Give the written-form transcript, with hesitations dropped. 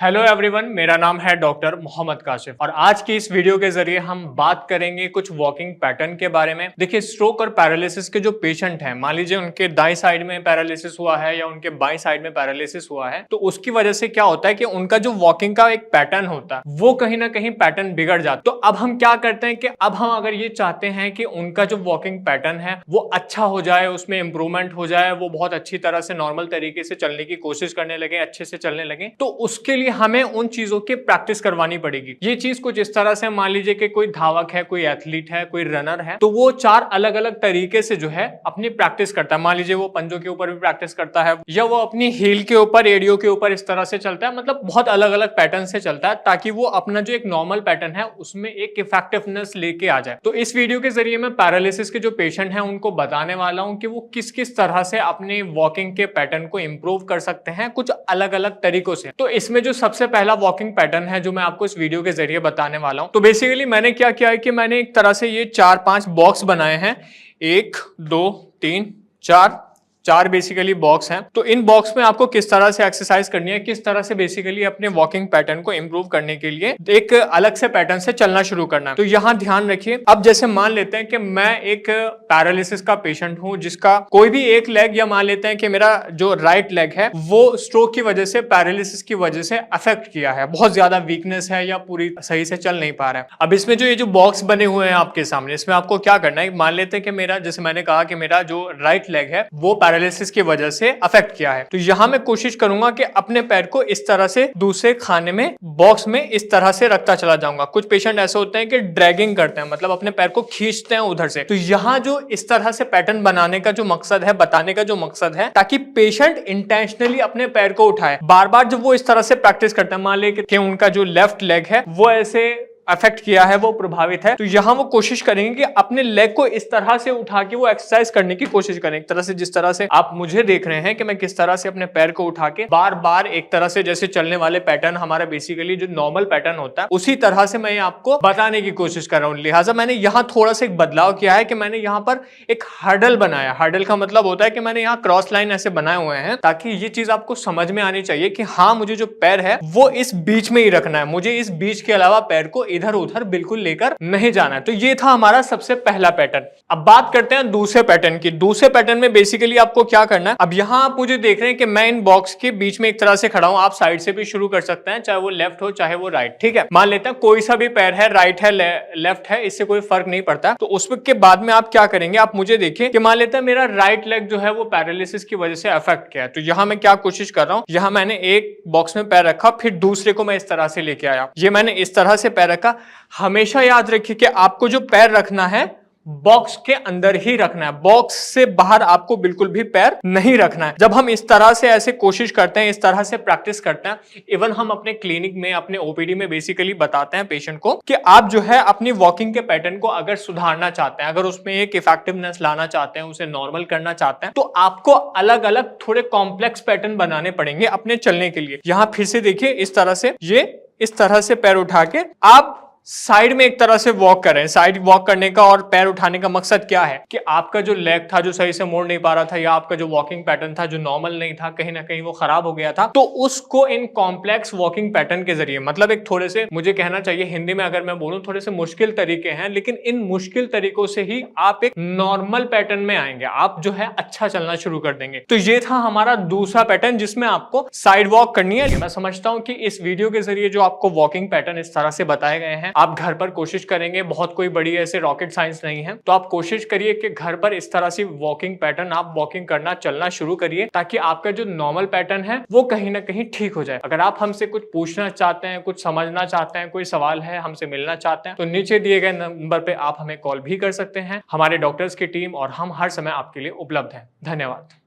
Hello everyone, मेरा नाम है डॉक्टर मोहम्मद काशिफ और आज की इस वीडियो के जरिए हम बात करेंगे कुछ वॉकिंग पैटर्न के बारे में। देखिए, स्ट्रोक और पैरालिसिस के जो पेशेंट हैं, मान लीजिए उनके दाईं साइड में पैरालिसिस हुआ है या उनके बाईं साइड में पैरालिसिस हुआ है, तो उसकी वजह से क्या होता है कि उनका जो वॉकिंग का एक पैटर्न होता है वो कहीं ना कहीं पैटर्न बिगड़ जाता है। तो अब हम क्या करते हैं कि अब हम अगर ये चाहते हैं कि उनका जो वॉकिंग पैटर्न है वो अच्छा हो जाए, उसमें इंप्रूवमेंट हो जाए, वो बहुत अच्छी तरह से नॉर्मल तरीके से चलने की कोशिश करने लगे, अच्छे से चलने लगे, तो उसके लिए हमें उन चीजों की प्रैक्टिस करवानी पड़ेगी। ये चीज कुछ इस तरह से, मान लीजिए कि कोई धावक है, कोई एथलीट है, कोई रनर है, तो वो 4 अलग अलग तरीके से जो है अपनी प्रैक्टिस करता है। मान लीजिए वो पंजों के ऊपर भी प्रैक्टिस करता है या वो अपनी हील के ऊपर, एडियो के ऊपर इस तरह से चलता है, मतलब बहुत अलग अलग पैटर्न से चलता है ताकि वो अपना जो एक नॉर्मल पैटर्न है उसमें एक इफेक्टिवनेस लेके आ जाए। तो इस वीडियो के जरिए मैं पैरालिसिस के जो पेशेंट हैं उनको बताने वाला हूं कि वो किस किस तरह से अपने वॉकिंग के पैटर्न को इंप्रूव कर सकते हैं कुछ अलग अलग तरीकों से। तो इसमें जो सबसे पहला वॉकिंग पैटर्न है जो मैं आपको इस वीडियो के जरिए बताने वाला हूं, तो बेसिकली मैंने क्या किया है कि मैंने एक तरह से ये 4-5 बॉक्स बनाए हैं। 1 2 3 4 बेसिकली बॉक्स हैं। तो इन बॉक्स में आपको किस तरह से एक्सरसाइज करनी है, किस तरह से बेसिकली अपने वॉकिंग पैटर्न को इंप्रूव करने के लिए एक अलग से पैटर्न से चलना शुरू करना है। तो यहां ध्यान रखिए, अब जैसे मान लेते हैं कि मैं एक पैरालिसिस का पेशेंट हूं जिसका कोई भी एक लेग, या मान लेते हैं कि मेरा जो राइट लेग है वो स्ट्रोक की वजह से, पैरालिसिस की वजह से अफेक्ट किया है, बहुत ज्यादा वीकनेस है या पूरी सही से चल नहीं पा रहा है। अब इसमें जो ये जो बॉक्स बने हुए हैं आपके सामने, इसमें आपको क्या करना है, मान लेते हैं कि मेरा, जैसे मैंने कहा कि मेरा जो राइट लेग है वो पैरालिसिस की वजह से अफेक्ट किया है, तो यहां मैं कोशिश करूंगा कि अपने पैर को इस तरह से दूसरे खाने में, बॉक्स में इस तरह से रखता चला जाऊंगा। कुछ पेशेंट ऐसे होते हैं कि ड्रैगिंग करते हैं, मतलब अपने पैर को खींचते हैं उधर से। तो यहां जो इस तरह से पैटर्न बनाने का जो मकसद है, बताने का जो मकसद है, ताकि पेशेंट इंटेंशनली अपने पैर को उठाए। बार बार जब वो इस तरह से प्रैक्टिस करते हैं, मान ले कि उनका जो लेफ्ट लेग है वो ऐसे अफेक्ट किया है, वो प्रभावित है, तो यहां वो कोशिश करेंगे कि अपने लेग को इस तरह से उठा के वो एक्सरसाइज करने की कोशिश करें। एक तरह से, जिस तरह से आप मुझे देख रहे हैं कि मैं किस तरह से अपने पैर को उठा के बार बार एक तरह से, जैसे चलने वाले पैटर्न हमारा बेसिकली जो नॉर्मल पैटर्न होता है, उसी तरह से मैं आपको बताने की कोशिश कर रहा हूं। लिहाजा मैंने यहां थोड़ा सा एक बदलाव किया है कि मैंने यहां पर एक हर्डल बनाया। हर्डल का मतलब होता है कि मैंने यहाँ क्रॉस लाइन ऐसे बनाए हुए हैं ताकि ये चीज आपको समझ में आनी चाहिए कि हाँ, मुझे जो पैर है वो इस बीच में ही रखना है, मुझे इस बीच के अलावा पैर को इधर उधर बिल्कुल लेकर नहीं जाना है। तो ये था हमारा सबसे पहला पैटर्न। अब बात करते हैं दूसरे पैटर्न की। दूसरे पैटर्न में बेसिकली आपको क्या करना है, अब यहां आप मुझे देख रहे हैं कि मैं इन बॉक्स के बीच में एक तरह से खड़ा हूं। आप साइड से भी शुरू कर सकते हैं, चाहे वो लेफ्ट हो चाहे वो राइट, ठीक है। मान लेते हैं कोई सा भी पैर है, राइट है लेफ्ट है, इससे कोई फर्क नहीं पड़ता। तो उसके बाद में आप क्या करेंगे, आप मुझे देखिए कि मान लेते हैं मेरा राइट लेग जो है वो पैरालिसिस की वजह से अफेक्ट किया है। तो यहां मैं क्या कोशिश कर रहा हूं, यहां मैंने एक बॉक्स में पैर रखा, फिर दूसरे को मैं इस तरह से लेके आया। ये मैंने इस तरह से पैर रखा। हमेशा याद रखिए कि आपको जो पैर रखना है बॉक्स के अंदर ही रखना है, बॉक्स से बाहर आपको बिल्कुल भी पैर नहीं रखना है। जब हम इस तरह से ऐसे कोशिश करते हैं, इस तरह से प्रैक्टिस करते हैं, इवन हम अपने क्लिनिक में, अपने ओपीडी में बेसिकली बताते हैं पेशेंट को कि आप जो है अपनी वॉकिंग के पैटर्न को अगर सुधारना चाहते हैं, अगर उसमें एक इफेक्टिवनेस लाना चाहते हैं, उसे नॉर्मल करना चाहते हैं, तो आपको अलग अलग थोड़े कॉम्प्लेक्स पैटर्न बनाने पड़ेंगे अपने चलने के लिए। यहां फिर से देखिए, इस तरह से, ये इस तरह से पैर उठा के आप साइड में एक तरह से वॉक करें। साइड वॉक करने का और पैर उठाने का मकसद क्या है कि आपका जो लेग था, जो सही से मोड़ नहीं पा रहा था, या आपका जो वॉकिंग पैटर्न था जो नॉर्मल नहीं था, कहीं ना कहीं वो खराब हो गया था, तो उसको इन कॉम्प्लेक्स वॉकिंग पैटर्न के जरिए, मतलब एक थोड़े से, मुझे कहना चाहिए हिंदी में अगर मैं बोलूं, थोड़े से मुश्किल तरीके हैं, लेकिन इन मुश्किल तरीकों से ही आप एक नॉर्मल पैटर्न में आएंगे, आप जो है अच्छा चलना शुरू कर देंगे। तो ये था हमारा दूसरा पैटर्न जिसमें आपको साइड वॉक करनी है। मैं समझता हूं कि इस वीडियो के जरिए जो आपको वॉकिंग पैटर्न इस तरह से बताए गए हैं, आप घर पर कोशिश करेंगे। बहुत कोई बड़ी ऐसे रॉकेट साइंस नहीं है, तो आप कोशिश करिए कि घर पर इस तरह से वॉकिंग पैटर्न, आप वॉकिंग करना, चलना शुरू करिए, ताकि आपका जो नॉर्मल पैटर्न है वो कहीं ना कहीं ठीक हो जाए। अगर आप हमसे कुछ पूछना चाहते हैं, कुछ समझना चाहते हैं, कोई सवाल है, हमसे मिलना चाहते हैं, तो नीचे दिए गए नंबर पे आप हमें कॉल भी कर सकते हैं। हमारे डॉक्टर्स की टीम और हम हर समय आपके लिए उपलब्ध हैं। धन्यवाद।